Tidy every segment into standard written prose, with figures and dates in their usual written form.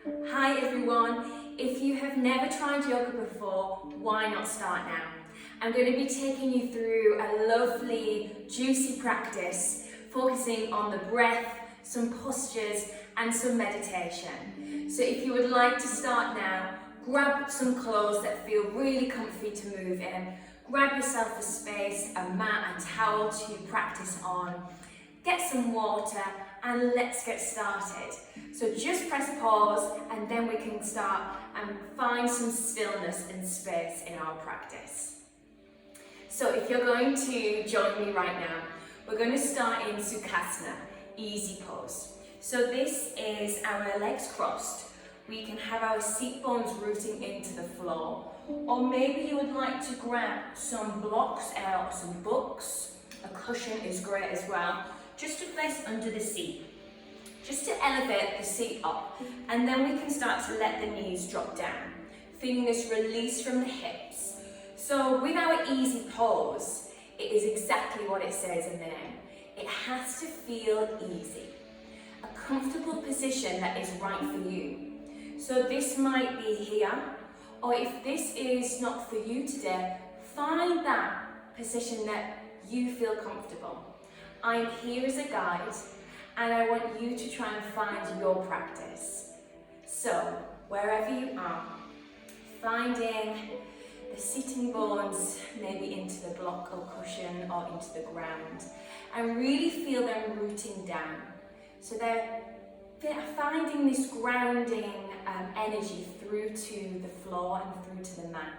Hi everyone, if you have never tried yoga before, why not start now? I'm going to be taking you through a lovely, juicy practice, focusing on the breath, some postures and some meditation. So if you would like to start now, grab some clothes that feel really comfy to move in, grab yourself a space, a mat, a towel to practice on, get some water and let's get started. So just press pause and then we can start and find some stillness and space in our practice. So if you're going to join me right now, we're going to start in Sukhasana, easy pose. So this is our legs crossed. We can have our seat bones rooting into the floor, or maybe you would like to grab some blocks out, some books. A cushion is great as well, just to place under the seat, just to elevate the seat up, and then we can start to let the knees drop down, feeling this release from the hips. So with our easy pose, it is exactly what it says in the name. It has to feel easy, a comfortable position that is right for you. So this might be here, or if this is not for you today, find that position that you feel comfortable. I'm here as a guide, and I want you to try and find your practice. So, wherever you are, finding the sitting bones maybe into the block or cushion or into the ground, and really feel them rooting down. So they're finding this grounding energy through to the floor and through to the mat.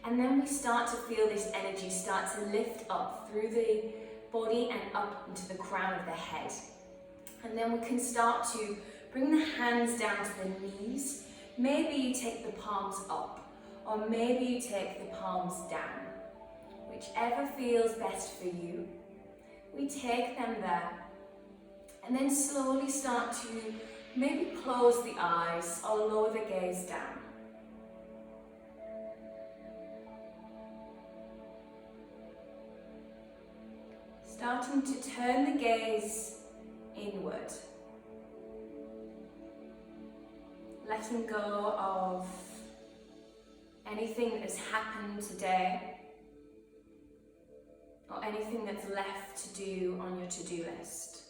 And then we start to feel this energy start to lift up through the body and up into the crown of the head. And then we can start to bring the hands down to the knees. Maybe you take the palms up, or maybe you take the palms down. Whichever feels best for you. We take them there, and then slowly start to maybe close the eyes or lower the gaze down. Starting to turn the gaze inward. Letting go of anything that has happened today or anything that's left to do on your to-do list.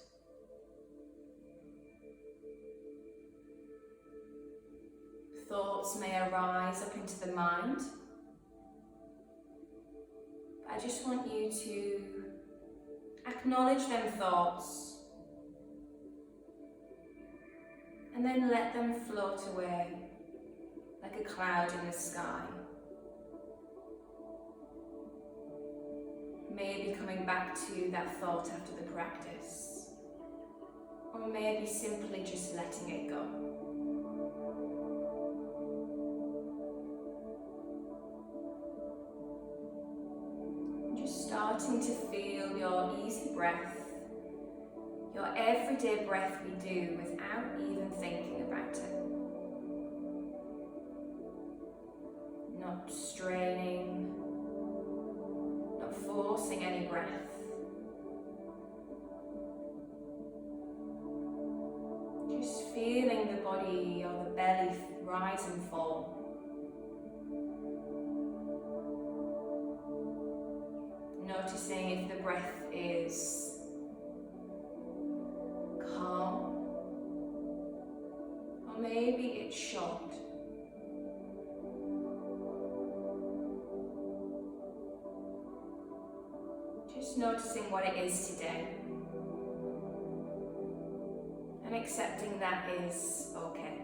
Thoughts may arise up into the mind, but I just want you to acknowledge them thoughts and then let them float away like a cloud in the sky. Maybe coming back to that thought after the practice, or maybe simply just letting it go. Starting to feel your easy breath, your everyday breath we do without even thinking about it. Not straining, not forcing any breath. Just feeling the body or the belly rise and fall. Noticing if the breath is calm, or maybe it's short. Just noticing what it is today, and accepting that is okay.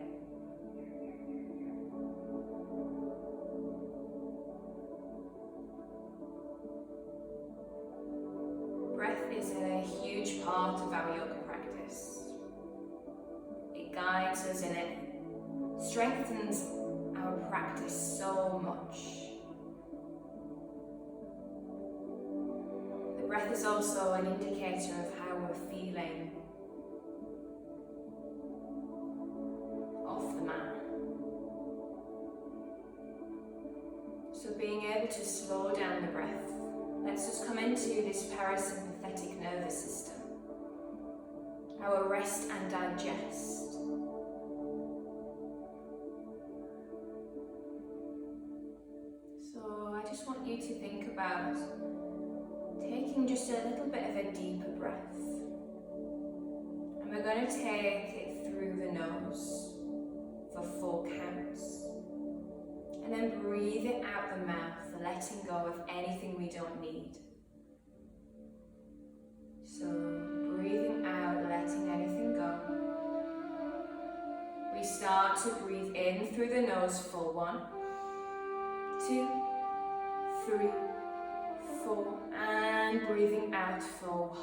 Is a huge part of our yoga practice. It guides us and it strengthens our practice so much. The breath is also an indicator of how we're feeling off the mat. So being able to slow down the breath lets us come into this parasympathetic nervous system, our rest and digest. just want you to think about taking just a little bit of a deeper breath. And we're going to take it through the nose for 4 counts. And then breathe it out the mouth, letting go of anything we don't need. So breathing out, letting anything go. We start to breathe in through the nose for 1, 2, 3, 4, and breathing out for 1,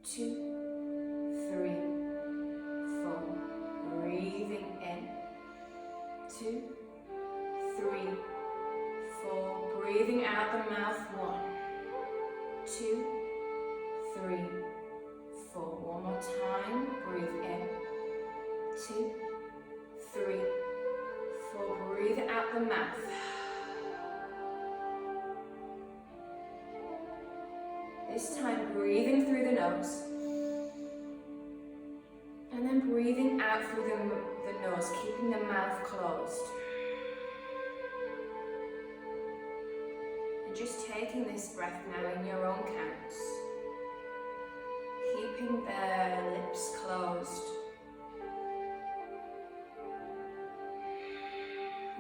2, 3, 4. Breathing in, 2, 3, 4. Breathing out the mouth, 1, 2, 3, 4. One more time. Breathe in, 2, 3, 4. Breathe out the mouth. This time breathing through the nose. And then breathing out through the nose, keeping the mouth closed. And just taking this breath now in your own counts. Keeping the lips closed.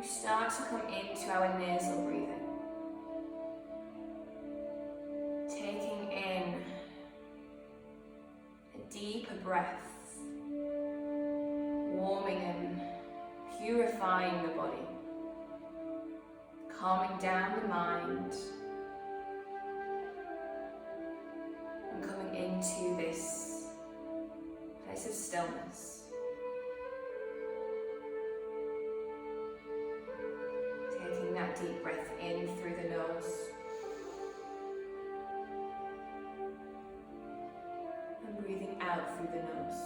We start to come into our nasal breathing. Taking in a deeper breath. Warming and purifying the body. Calming down the mind. And coming into this place of stillness. Taking that deep breath in through the nose. And breathing out through the nose.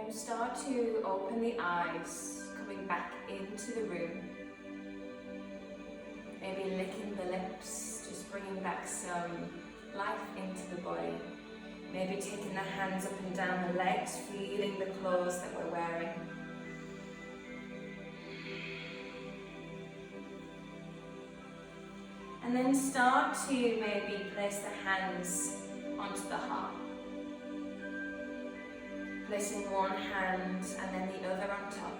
Start to open the eyes, coming back into the room. Maybe licking the lips, just bringing back some life into the body. Maybe taking the hands up and down the legs, feeling the clothes that we're wearing. And then start to maybe place the hands onto the heart. Placing one hand and then the other on top.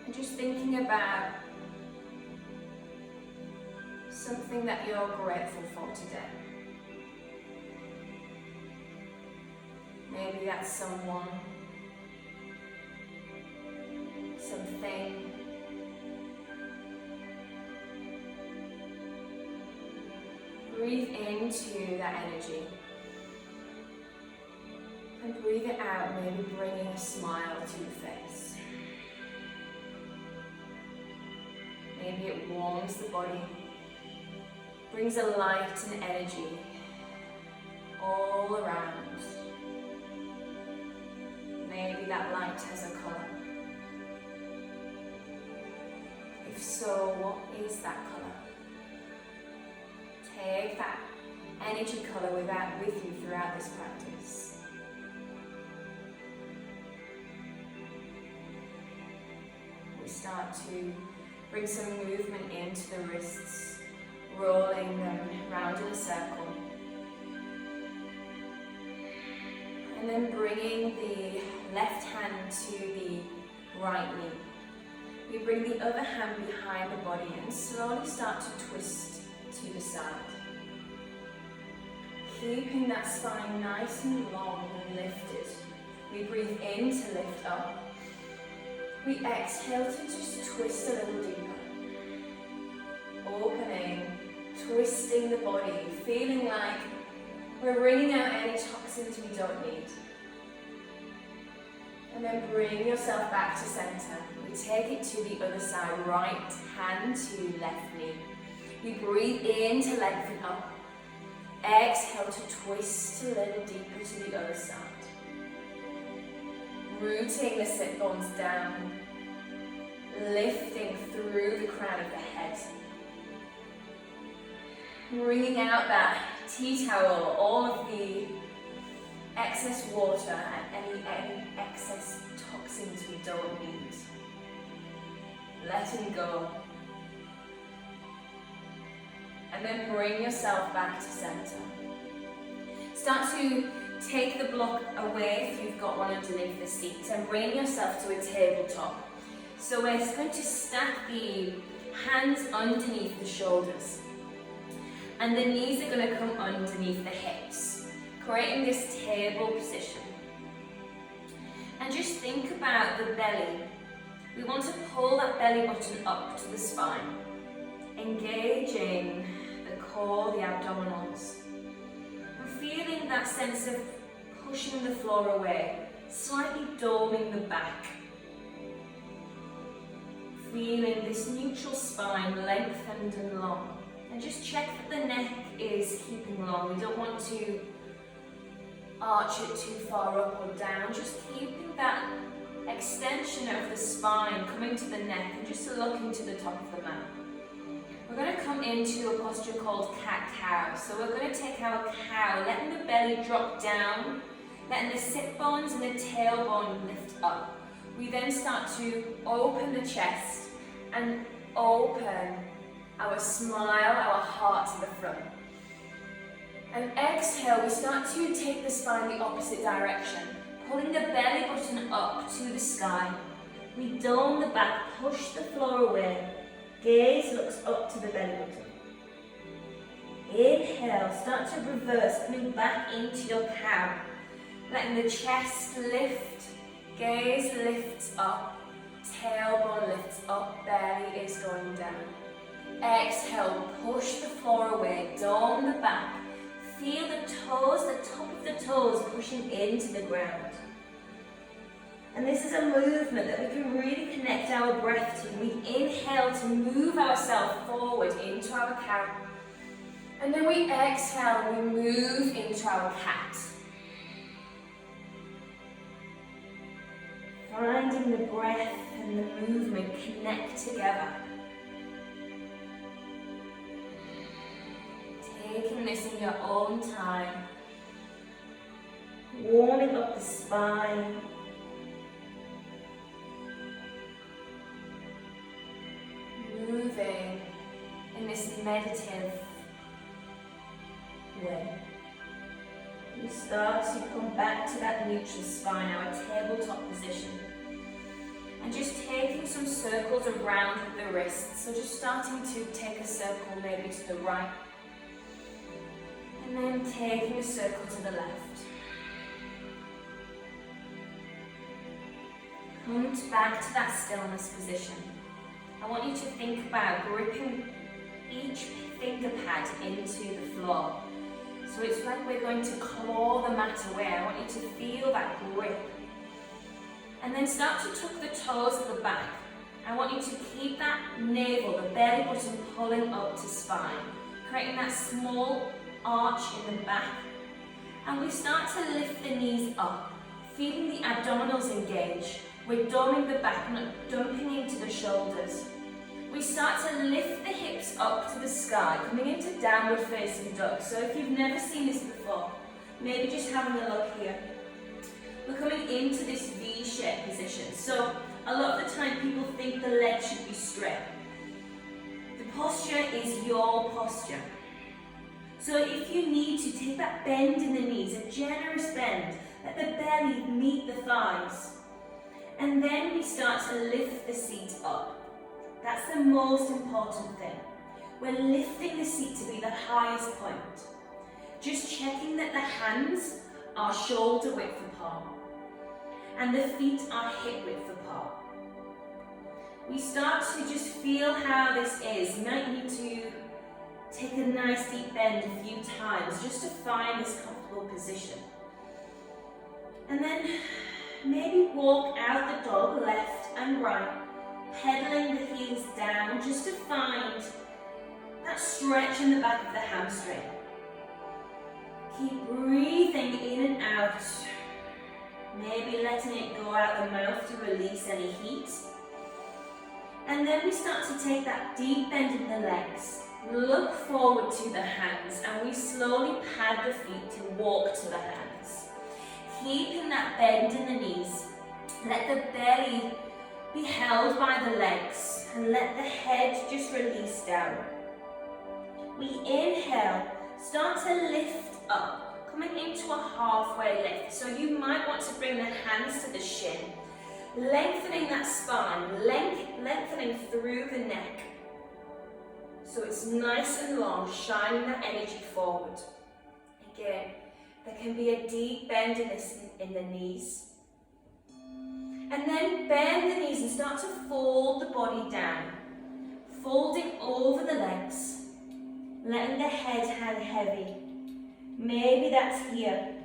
And just thinking about something that you're grateful for today. Maybe that's someone, something. Breathe into that energy and breathe it out, maybe bringing a smile to your face. Maybe it warms the body, brings a light and energy all around. Maybe that light has a colour. If so, what is that colour? Take that energy colour with you throughout this practice. We start to bring some movement into the wrists, rolling them round in a circle. And then bringing the left hand to the right knee. We bring the other hand behind the body and slowly start to twist to the side. Keeping that spine nice and long and lifted. We breathe in to lift up. We exhale to just twist a little deeper. Opening, twisting the body, feeling like we're wringing out any toxins we don't need. And then bring yourself back to center. We take it to the other side, right hand to left knee. We breathe in to lengthen up. Exhale to twist a little deeper to the other side. Rooting the sit bones down. lifting through the crown of the head. Bringing out that tea towel, all of the excess water and any excess toxins we don't need. Letting go. And then bring yourself back to center. Start to take the block away if you've got one underneath the seat and bring yourself to a tabletop. So we're going to stack the hands underneath the shoulders. And the knees are going to come underneath the hips, creating this table position. And just think about the belly. We want to pull that belly button up to the spine, engaging the core, the abdominals, and feeling that sense of pushing the floor away, slightly doming the back. Feeling this neutral spine lengthened and long. And just check that the neck is keeping long. We don't want to arch it too far up or down. Just keeping that extension of the spine coming to the neck and just looking to the top of the mat. We're going to come into a posture called cat-cow. So we're going to take our cow, letting the belly drop down, letting the sit bones and the tailbone lift up. We then start to open the chest and open our smile, our heart to the front. And exhale, we start to take the spine the opposite direction, pulling the belly button up to the sky. We dome the back, push the floor away. Gaze looks up to the belly button. Inhale, start to reverse, coming back into your cow. Letting the chest lift, gaze lifts up, tailbone lifts up, belly is going down. Exhale, push the floor away, dome the back. Feel the toes, the top of the toes pushing into the ground. And this is a movement that we can really connect our breath to. We inhale to move ourselves forward into our cow. And then we exhale and we move into our cat. Finding the breath and the movement connect together. Taking this in your own time. Warming up the spine. Moving in this meditative way. We start to come back to that neutral spine, our tabletop position. And just taking some circles around with the wrists. So just starting to take a circle maybe to the right. And then taking a circle to the left. Come back to that stillness position. I want you to think about gripping each finger pad into the floor. So it's like we're going to claw the mat away. I want you to feel that grip. And then start to tuck the toes at the back. I want you to keep that navel, the belly button pulling up to spine, creating that small arch in the back. And we start to lift the knees up, feeling the abdominals engage. We're doming the back, not dumping into the shoulders. We start to lift the hips up to the sky, coming into downward facing dog. So if you've never seen this before, maybe just having a look here. We're coming into this V-shaped position. So a lot of the time people think the legs should be straight. The posture is your posture. So if you need to, take that bend in the knees, a generous bend, let the belly meet the thighs. And then we start to lift the seat up. That's the most important thing. We're lifting the seat to be the highest point. Just checking that the hands are shoulder width apart and the feet are hip width apart. We start to just feel how this is. You might need to take a nice deep bend a few times just to find this comfortable position. And then maybe walk out the dog left and right, pedaling the heels down just to find that stretch in the back of the hamstring. Keep breathing in and out, maybe letting it go out the mouth to release any heat. And then we start to take that deep bend in the legs, look forward to the hands, and we slowly pad the feet to walk to the hands. Keeping that bend in the knees, let the belly be held by the legs, and let the head just release down. We inhale, start to lift up, coming into a halfway lift. So you might want to bring the hands to the shin, lengthening that spine, lengthening through the neck. So it's nice and long, shining that energy forward. Again, there can be a deep bend in the knees. And then bend the knees and start to fold the body down, folding over the legs, letting the head hang heavy. Maybe that's here,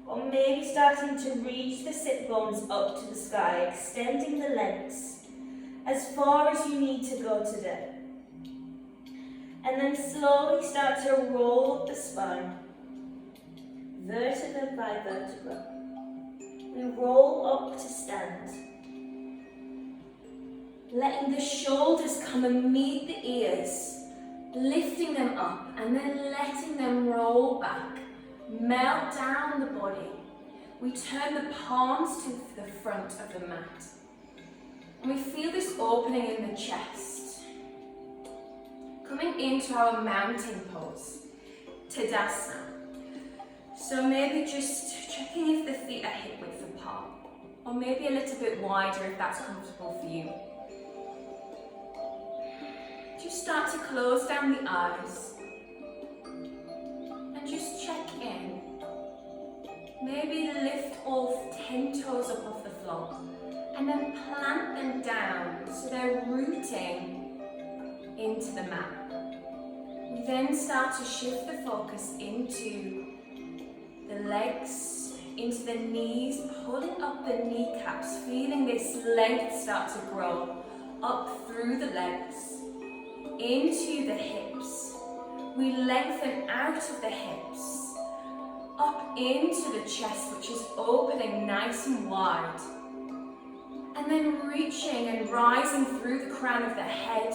or maybe starting to reach the sit bones up to the sky, extending the legs as far as you need to go today. And then slowly start to roll up the spine, vertebra by vertebra. We roll up to stand, letting the shoulders come and meet the ears, lifting them up and then letting them roll back, melt down the body. We turn the palms to the front of the mat, and we feel this opening in the chest. Coming into our mountain pose, Tadasana. So maybe just checking if the feet are hip width apart, or maybe a little bit wider if that's comfortable for you. Just start to close down the eyes and just check in. Maybe lift all 10 toes up off the floor and then plant them down so they're rooting into the mat. We then start to shift the focus into the legs, into the knees, pulling up the kneecaps, feeling this length start to grow up through the legs, into the hips. We lengthen out of the hips, up into the chest, which is opening nice and wide. And then reaching and rising through the crown of the head.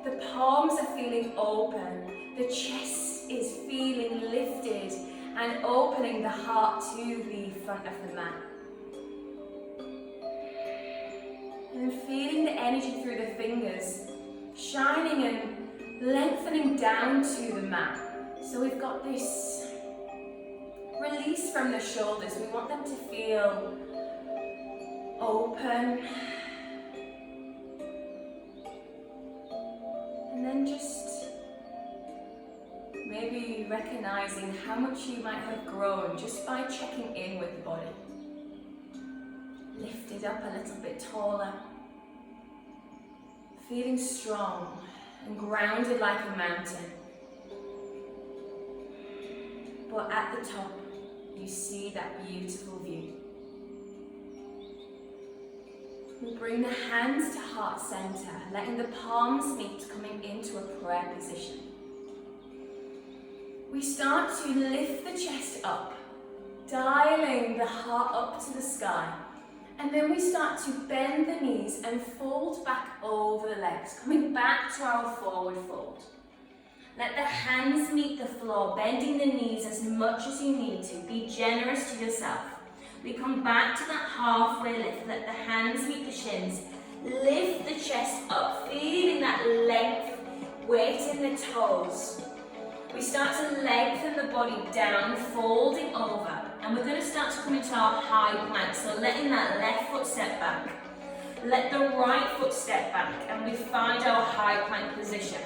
The palms are feeling open, the chest is feeling lifted, and opening the heart to the front of the mat. And then feeling the energy through the fingers, shining and lengthening down to the mat. So we've got this release from the shoulders. We want them to feel open. And then just maybe recognizing how much you might have grown just by checking in with the body. Lifted up a little bit taller. Feeling strong and grounded like a mountain. But at the top, you see that beautiful view. We bring the hands to heart center, letting the palms meet, coming into a prayer position. We start to lift the chest up, dialing the heart up to the sky. And then we start to bend the knees and fold back over the legs, coming back to our forward fold. Let the hands meet the floor, bending the knees as much as you need to. Be generous to yourself. We come back to that halfway lift. Let the hands meet the shins. Lift the chest up, feeling that length, weight in the toes. We start to lengthen the body down, folding over. And we're going to start to come into our high plank. So letting that left foot step back. Let the right foot step back. And we find our high plank position.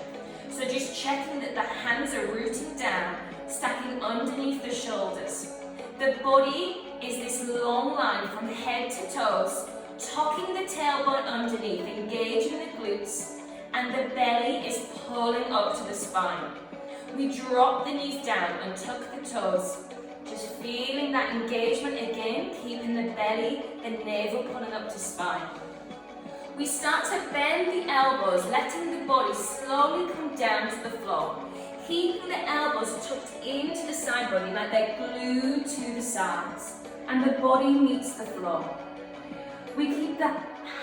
So just checking that the hands are rooting down, stacking underneath the shoulders. The body is this long line from head to toes, tucking the tailbone underneath, engaging the glutes, and the belly is pulling up to the spine. We drop the knees down and tuck the toes, just feeling that engagement again, keeping the belly and navel pulling up to spine. We start to bend the elbows, letting the body slowly come down to the floor, keeping the elbows tucked into the side body like they're glued to the sides, and the body meets the floor. We keep the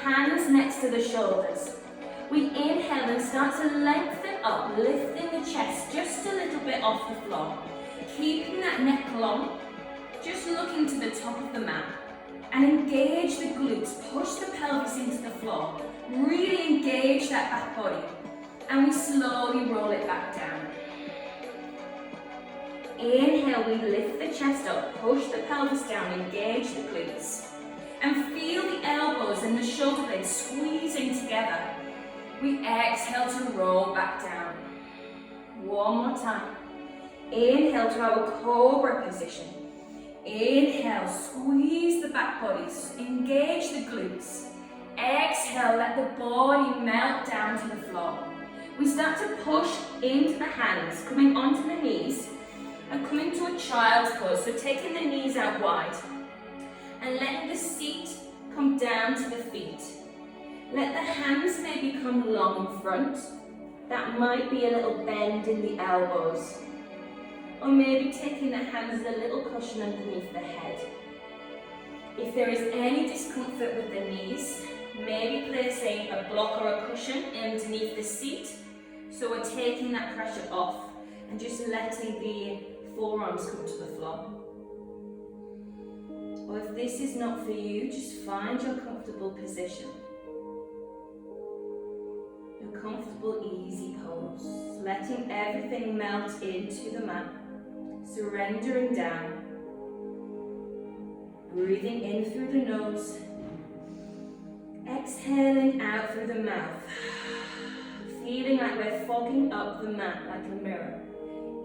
hands next to the shoulders. We inhale and start to lengthen up, lifting the chest just a little bit off the floor. Keeping that neck long, just looking to the top of the mat. And engage the glutes, push the pelvis into the floor. Really engage that back body. And we slowly roll it back down. Inhale, we lift the chest up, push the pelvis down, engage the glutes. And feel the elbows and the shoulder blades squeezing together. We exhale to roll back down. One more time. Inhale to our cobra position. Inhale, squeeze the back body, engage the glutes. Exhale, let the body melt down to the floor. We start to push into the hands, coming onto the knees and coming to a child's pose. So taking the knees out wide and letting the seat come down to the feet. Let the hands maybe come long in front. That might be a little bend in the elbows. Or maybe taking the hands as a little cushion underneath the head. If there is any discomfort with the knees, maybe placing a block or a cushion underneath the seat. So we're taking that pressure off and just letting the forearms come to the floor. Or if this is not for you, just find your comfortable position. Your comfortable, easy pose. Letting everything melt into the mat. Surrendering down. Breathing in through the nose. Exhaling out through the mouth. Feeling like we're fogging up the mat like a mirror.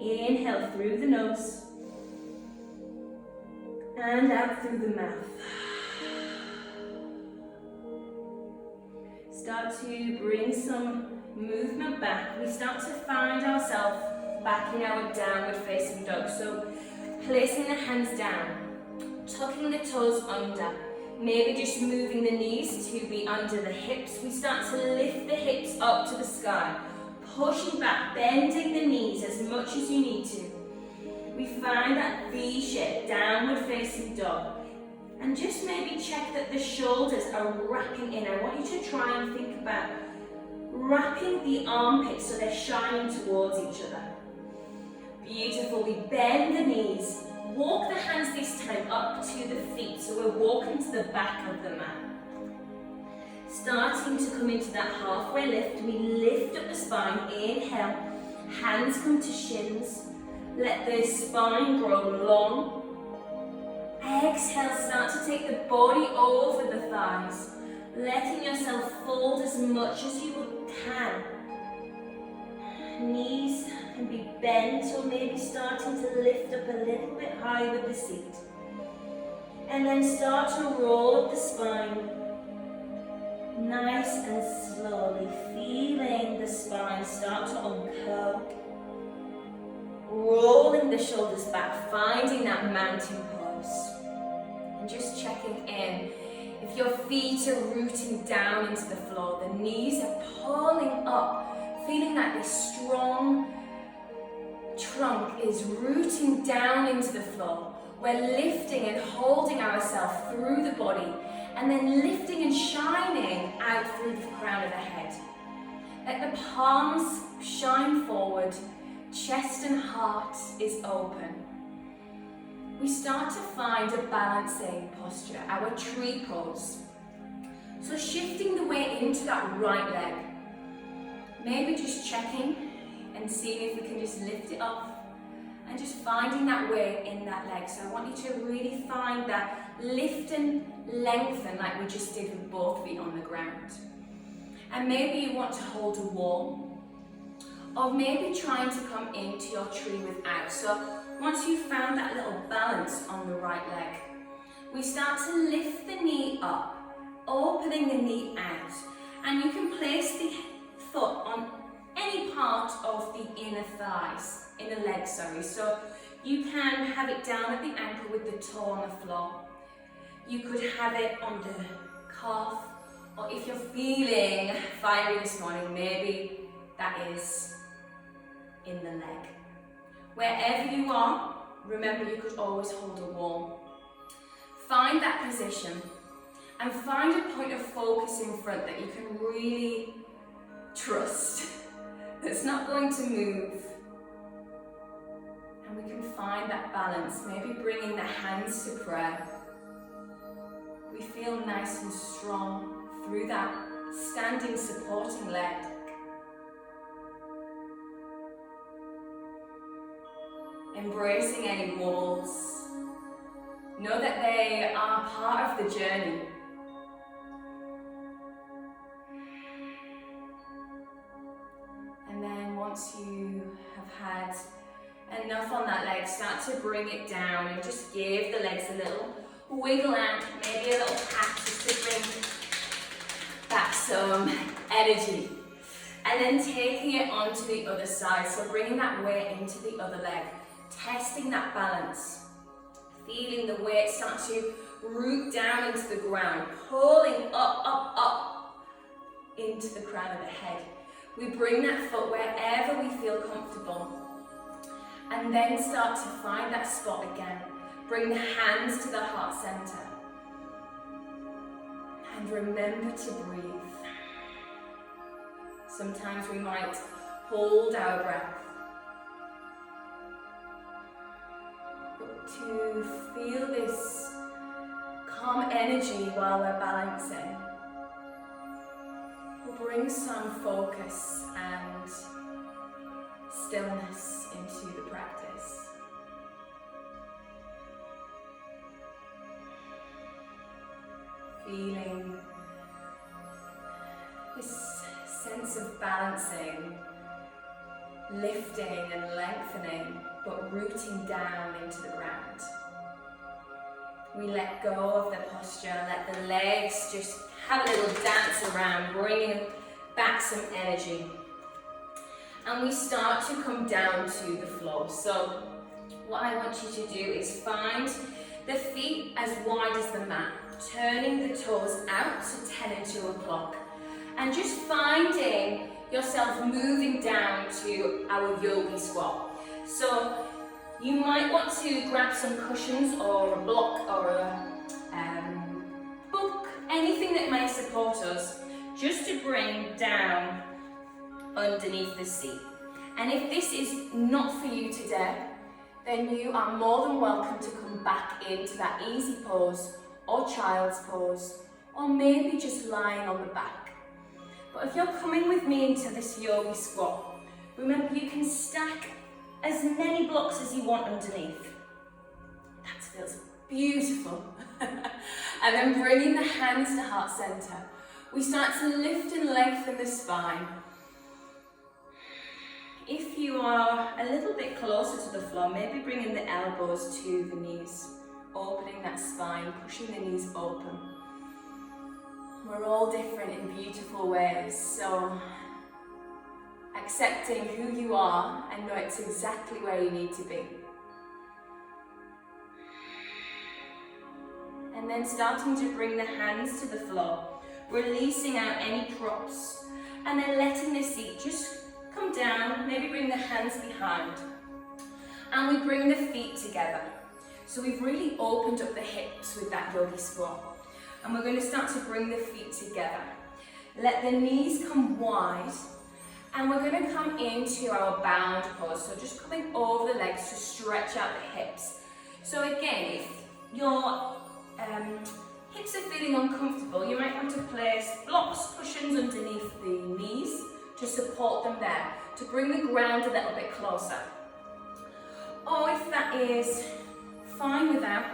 Inhale through the nose. And out through the mouth. Start to bring some movement back. We start to find ourselves back in our downward facing dog. So placing the hands down, tucking the toes under, maybe just moving the knees to be under the hips. We start to lift the hips up to the sky, pushing back, bending the knees as much as you need to. We find that V shape, downward facing dog. And just maybe check that the shoulders are wrapping in. I want you to try and think about wrapping the armpits so they're shining towards each other. Beautiful. We bend the knees. Walk the hands this time up to the feet. So we're walking to the back of the mat. Starting to come into that halfway lift. We lift up the spine. Inhale. Hands come to shins. Let the spine grow long. Exhale, start to take the body over the thighs, letting yourself fold as much as you can. Knees can be bent or maybe starting to lift up a little bit high with the seat. And then start to roll up the spine, nice and slowly, feeling the spine start to uncurl. Rolling the shoulders back, finding that mountain pose. And just checking in. If your feet are rooting down into the floor, the knees are pulling up, feeling like this strong trunk is rooting down into the floor. We're lifting and holding ourselves through the body, and then lifting and shining out through the crown of the head. Let the palms shine forward. Chest and heart is open. We start to find a balancing posture, our tree pose. So shifting the weight into that right leg. Maybe just checking and seeing if we can just lift it up and just finding that weight in that leg. So I want you to really find that lift and lengthen like we just did with both feet on the ground. And maybe you want to hold a wall. Or maybe trying to come into your tree without. So once you've found that little balance on the right leg, we start to lift the knee up, opening the knee out. And you can place the foot on any part of the inner leg, So you can have it down at the ankle with the toe on the floor. You could have it on the calf, or if you're feeling fiery this morning, maybe that is in the leg. Wherever you are, remember you could always hold a wall. Find that position and find a point of focus in front that you can really trust that's not going to move. And we can find that balance, maybe bringing the hands to prayer. We feel nice and strong through that standing supporting leg. Embracing any wobbles. Know that they are part of the journey. And then once you have had enough on that leg, start to bring it down and just give the legs a little wiggle out, maybe a little pat just to bring back some energy. And then taking it onto the other side, so bringing that weight into the other leg, testing that balance, feeling the weight start to root down into the ground, pulling up into the crown of the head. We bring that foot wherever we feel comfortable, and then start to find that spot again. Bring the hands to the heart center. And remember to breathe. Sometimes we might hold our breath. But to feel this calm energy while we're balancing, we'll bring some focus and stillness into the practice. Feeling this sense of balancing, lifting and lengthening, but rooting down into the ground. We let go of the posture, let the legs just have a little dance around, bringing back some energy. And we start to come down to the floor. So what I want you to do is find the feet as wide as the mat, turning the toes out to 10 and 2 o'clock, and just finding yourself moving down to our yogi squat. So you might want to grab some cushions or a block or a book, anything that may support us, just to bring down underneath the seat. And if this is not for you today, then you are more than welcome to come back into that easy pose or child's pose, or maybe just lying on the back. But if you're coming with me into this yogi squat, remember you can stack as many blocks as you want underneath. That feels beautiful. And then bringing the hands to heart center, we start to lift and lengthen the spine. If you are a little bit closer to the floor, maybe bringing the elbows to the knees, opening that spine, pushing the knees open. We're all different in beautiful ways, so accepting who you are and know it's exactly where you need to be. And then starting to bring the hands to the floor, releasing out any props, and then letting the seat just come down, maybe bring the hands behind. And we bring the feet together. So we've really opened up the hips with that yogi squat. And we're going to start to bring the feet together. Let the knees come wide. And we're going to come into our bound pose. So just coming over the legs to stretch out the hips. So again, if your hips are feeling uncomfortable, you might want to place blocks, cushions underneath the knees to support them there, to bring the ground a little bit closer. Or if that is fine without,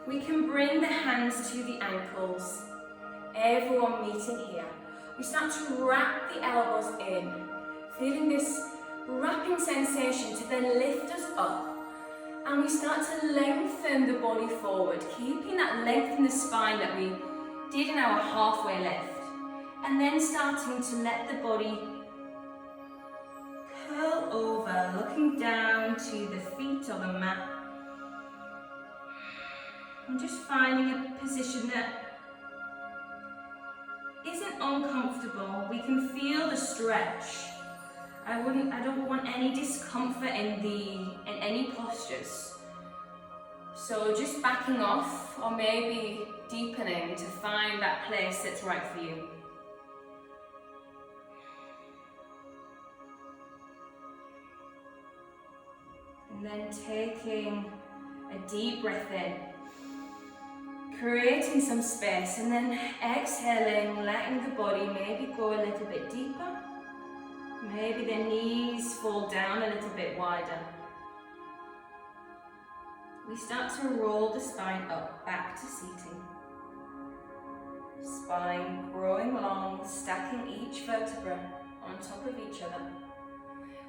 we can bring the hands to the ankles, everyone meeting here. We start to wrap the elbows in, feeling this wrapping sensation to then lift us up. And we start to lengthen the body forward, keeping that length in the spine that we did in our halfway lift. And then starting to let the body curl over, looking down to the feet or the mat. And just finding a position that isn't uncomfortable. We can feel the stretch. I don't want any discomfort in any postures. So just backing off, or maybe deepening to find that place that's right for you. And then taking a deep breath in, creating some space, and then exhaling, letting the body maybe go a little bit deeper. Maybe the knees fall down a little bit wider. We start to roll the spine up, back to seating. Spine growing long, stacking each vertebra on top of each other.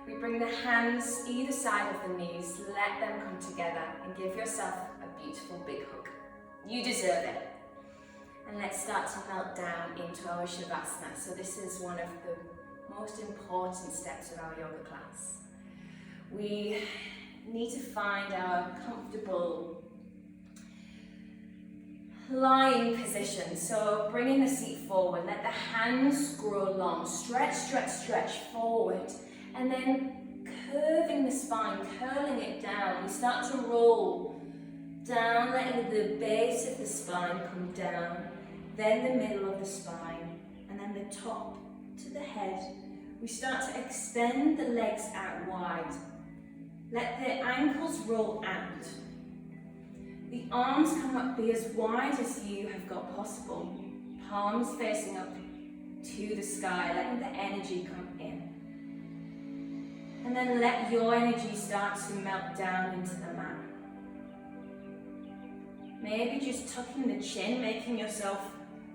We bring the hands either side of the knees, let them come together and give yourself a beautiful big hug. You deserve it. And let's start to melt down into our Shavasana. So this is one of the most important steps of our yoga class. We need to find our comfortable lying position. So bringing the seat forward, let the hands grow long, stretch, stretch, stretch forward, and then curving the spine, curling it down. We start to roll down, letting the base of the spine come down, then the middle of the spine, and then the top to the head. We start to extend the legs out wide. Let the ankles roll out. The arms come up, be as wide as you have got possible. Palms facing up to the sky, letting the energy come in. And then let your energy start to melt down into the mat. Maybe just tucking the chin, making yourself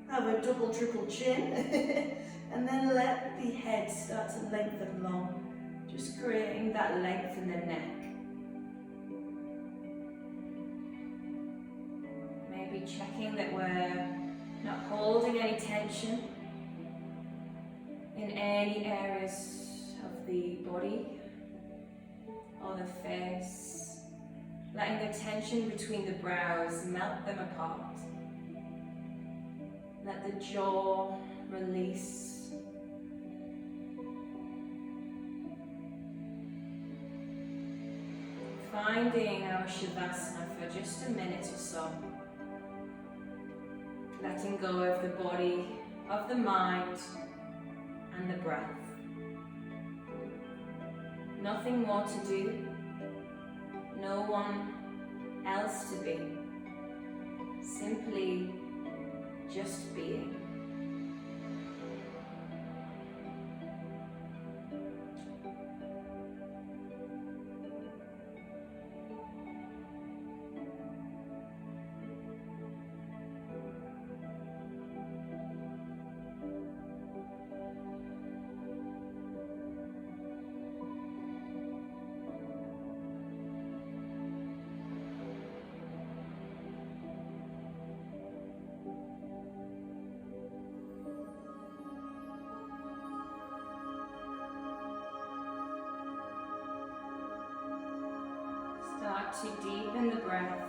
have a double, triple chin. And then let the head start to lengthen long. Just creating that length in the neck. Maybe checking that we're not holding any tension in any areas of the body or the face. Letting the tension between the brows, melt them apart. Let the jaw release. Finding our Shavasana for just a minute or so. Letting go of the body, of the mind, and the breath. Nothing more to do. No one else to be. Simply just being. Start to deepen the breath,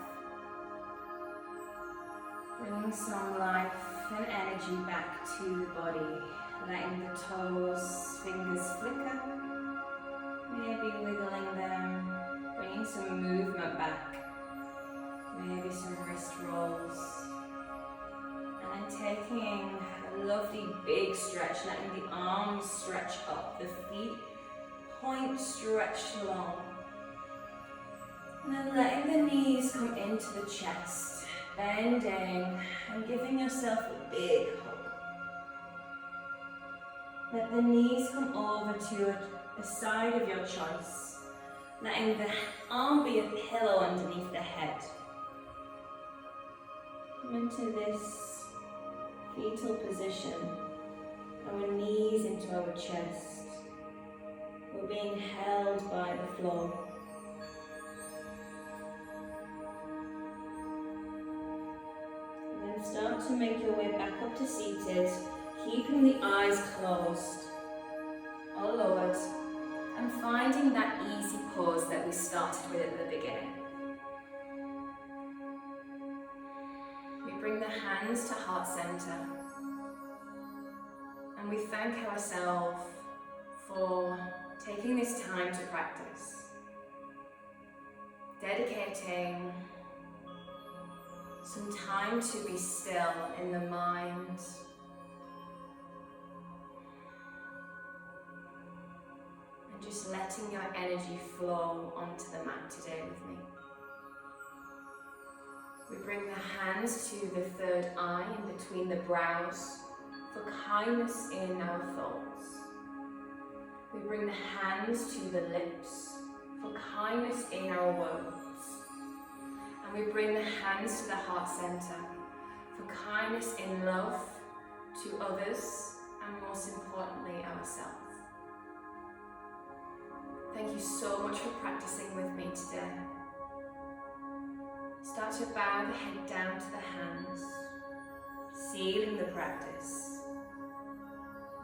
bringing some life and energy back to the body, letting the toes, fingers flicker, maybe wiggling them, bringing some movement back, maybe some wrist rolls, and then taking a lovely big stretch, letting the arms stretch up, the feet point stretch long. And then letting the knees come into the chest, bending and giving yourself a big hug. Let the knees come over to the side of your choice, letting the arm be a pillow underneath the head. Come into this fetal position, our knees into our chest. We're being held by the floor. Start to make your way back up to seated, keeping the eyes closed or lowered, and finding that easy pose that we started with at the beginning. We bring the hands to heart center, and we thank ourselves for taking this time to practice, dedicating some time to be still in the mind, and just letting your energy flow onto the mat today with me. We bring the hands to the third eye in between the brows for kindness in our thoughts. We bring the hands to the lips for kindness in our words. And we bring the hands to the heart center for kindness in love to others and most importantly ourselves. Thank you so much for practicing with me today. Start to bow the head down to the hands, sealing the practice.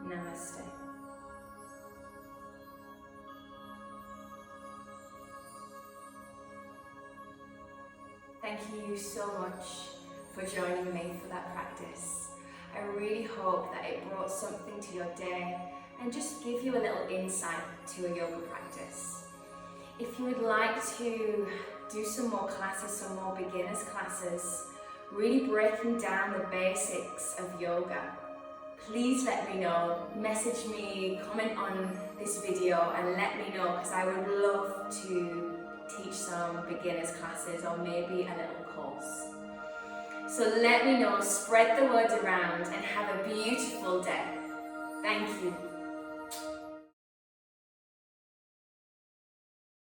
Namaste. Thank you so much for joining me for that practice. I really hope that it brought something to your day and just give you a little insight to a yoga practice. If you would like to do some more classes, some more beginners classes, really breaking down the basics of yoga, please let me know. Message me, comment on this video and let me know, because I would love to teach some beginners classes or maybe a little course. So let me know, spread the word around and have a beautiful day. Thank you.